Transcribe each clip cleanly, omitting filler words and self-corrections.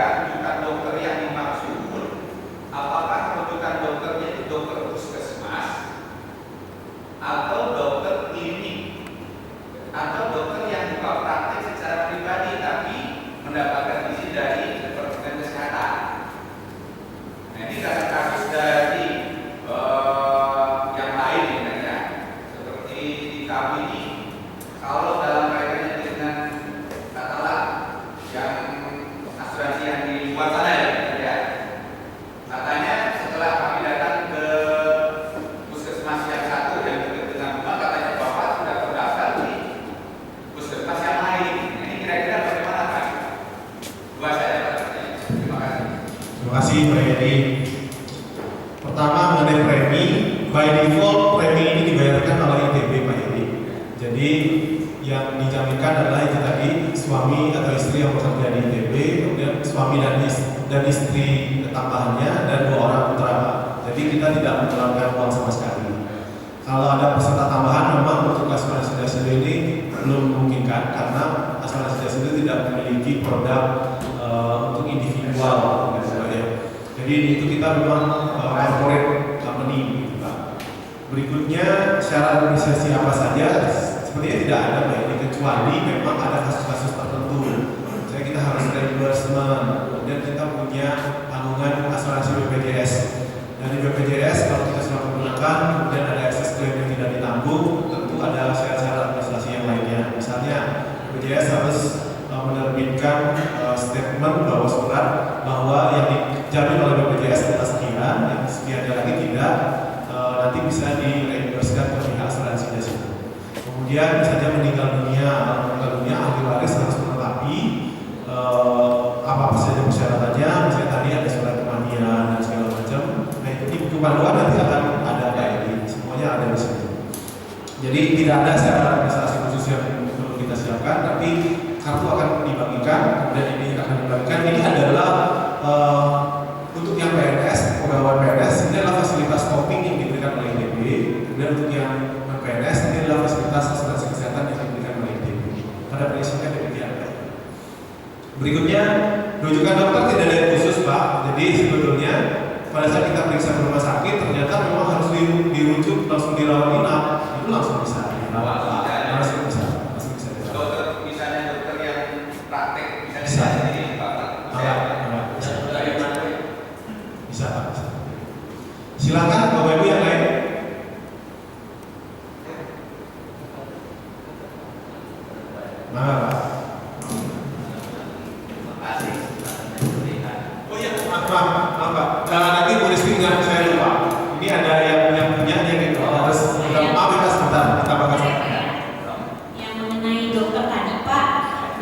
rujukan dokter yang dimaksud, apakah rujukan dokternya itu dokter puskesmas atau dokter klinik atau dokter yang buka praktek secara pribadi tapi mendapatkan izin dari Departemen Kesehatan. Nah, ini kasus dari yang lain ya, seperti di kami ini, kalau dalam kaitannya dengan katakanlah yang asuransi yang di luar sana ya, katanya setelah kami datang ke puskesmas yang satu yang dekat dengan rumah, katanya bapak sudah terdaftar di puskesmas yang lain. Nah, ini kira-kira bagaimana Pak? Dua saja Pak. Terima kasih. Terima kasih Pak Edi. Pertama mengenai premi, by default premi ini dibayarkan oleh ITB Pak Edi. Jadi yang dijaminkan adalah itu tadi suami atau istri yang bekerja di ITB, kemudian suami dan istri tambahannya dan 2 orang putra. Jadi kita tidak mengeluarkan uang sama sekali. Kalau ada peserta tambahan memang untuk asuransi dasindo ini belum memungkinkan karena asuransi dasindo tidak memiliki produk untuk individual gitu ya. Jadi itu kita memang corporate company gitu, Pak. Berikutnya syarat administrasi apa saja? Sepertinya tidak ada Pak ini, kecuali memang ada kasus-kasus tertentu. Misalnya kita harus reimbursement, kemudian kita punya tanggungan asuransi BPJS. Dari BPJS kalau kita sudah menggunakan, kemudian ada excess claim yang tidak ditanggung, tentu ada syarat-syarat administrasi yang lainnya. Misalnya BPJS harus menerbitkan statement bahwa surat bahwa yang dijamin oleh BPJS adalah sekian, yang sekiannya lagi tidak, nanti bisa direimburskan ke pihak asuransi dasindo. Kemudian misalnya meninggal dunia ahli waris harus menetapi apa saja persyaratannya, misalnya tadi ada surat kematian dan segala macam. Nah itu di buku panduan nanti akan ada ini, semuanya ada di situ. Jadi tidak ada syarat administrasi khusus yang perlu kita siapkan, tapi kartu akan dibagikan, kemudian ini akan dibagikan. Ini adalah untuk yang PNS, pegawai PNS, ini adalah fasilitas topping yang diberikan oleh ITB. Kemudian untuk yang PNS ini adalah fasilitas asuransi kesehatan yang diberikan oleh ITB. Pada prinsipnya demikian. Berikutnya, rujukan dokter tidak ada yang khusus Pak. Jadi sebetulnya pada saat kita periksa ke rumah sakit ternyata memang harus dirujuk langsung dirawat inap, itu langsung bisa dirawat. Langsung bisa. Dokter misalnya dokter yang praktek misalnya bisa. Bisa. Silakan Bapak Ibu yang lain. Mana Pak? Oh iya, maaf Pak. Nanti Bu Rizky nggak saya lupa. Ini ada yang punya gitu. Harus maaf ya sebentar. Kita bakal. Yang mengenai dokter tadi Pak,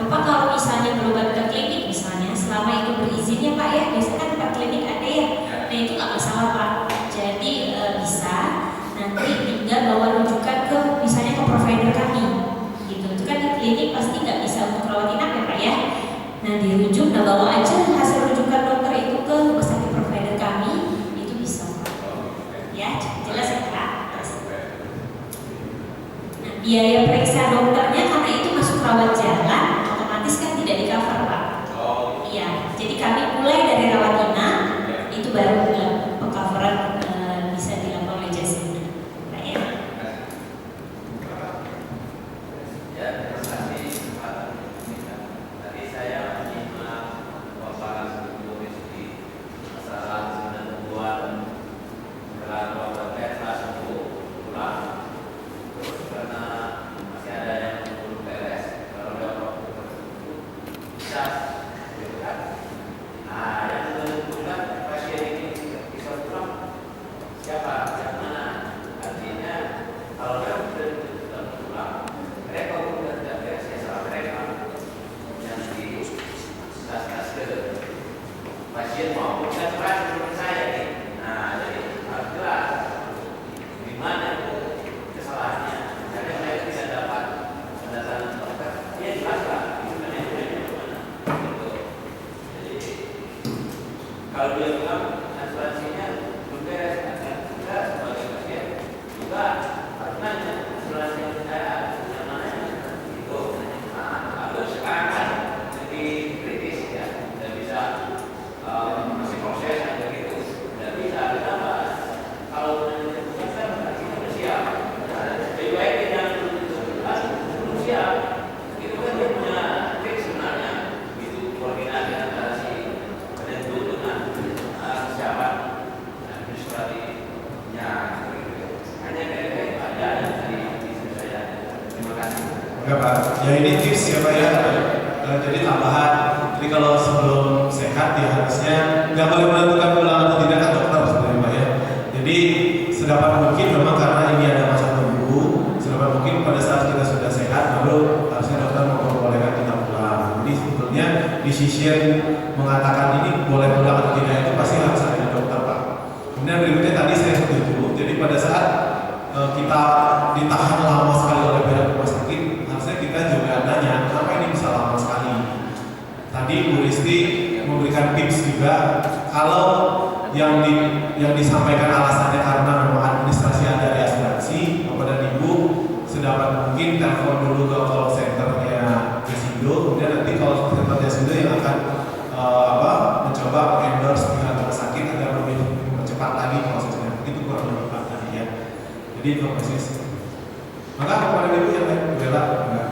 Bapak kalau misalnya berobat ke klinik misalnya, selama itu berizin ya Pak ya, biasanya kan tempat klinik ada ya. Nah itu nggak masalah Pak. Jadi bisa nanti tinggal bawa rujukan ke misalnya ke provider kami. Gitu. Itu kan di klinik pasti nggak bisa untuk rawat inap ya Pak ya. Nah dirujuk, nah bawa aja hasil rujukan dokter itu ke rumah sakit provider kami, itu bisa Pak. Ya jelas ya Pak. Nah biaya periksa dokternya karena itu masuk rawat jalan, otomatis kan tidak di cover Pak. Iya, jadi kami mulai dari rawat inap itu baru pengcoveran bisa dilakukan oleh jasa. Pak ya. Ya, terima kasih Pak. Tadi saya menyimak paparan Bu Rizky masalah penentuan gelar obat kelas 10 pulang. Terus karena masih ada yang belum beres, kalau ada orang bisa, gitu kan? Nah, yang menentukan pasien ini bisa pulang siapa? Yang mana? Artinya kalau dia sudah pulang, mereka sudah tidak beres ya salah mereka yang ditas ke pasien maupun kan menurut saya nih. Nah, jadi harus jelas di mana itu kesalahannya. Karena mereka tidak dapat pendataan dokter, dia jelas lah itu manajemennya bagaimana. Gitu. Jadi kalau dia bilang asuransinya belum beres, kita sebagai pasien juga harus nanya asuransi yang saya yang mana itu. Nah, lalu sekarang kan lebih kritis ya, tidak bisa Ya ini tips ya Pak ya. Jadi tambahan. Jadi kalau sebelum sehat ya harusnya nggak boleh menentukan pulang atau tidak kan dokter sebenarnya Pak ya. Jadi sedapat mungkin memang karena ini ada masa tunggu, sedapat mungkin pada saat kita sudah sehat baru harusnya dokter memperbolehkan kita pulang. Jadi sebetulnya decision mengatakan ini boleh pulang atau tidak itu pasti harus ada di dokter Pak. Kemudian berikutnya tadi saya setuju. Jadi pada saat kita ditahan lama sekali oleh pihak rumah sakit, harusnya kita juga nanya kenapa ini bisa lama sekali. Tadi Bu Risti memberikan tips juga kalau yang disampaikan alasannya karena memang administrasi ada di asuransi, Bapak dan Ibu sedapat mungkin telepon dulu ke call centernya Jasindo, kemudian nanti call center Jasindo yang akan mencoba endorse pihak rumah sakit agar lebih cepat lagi prosesnya. Itu kurang lebih Pak tadi ya. Jadi itu proses. Maka Bapak dan Ibu yang lain, Bu Bella, enggak.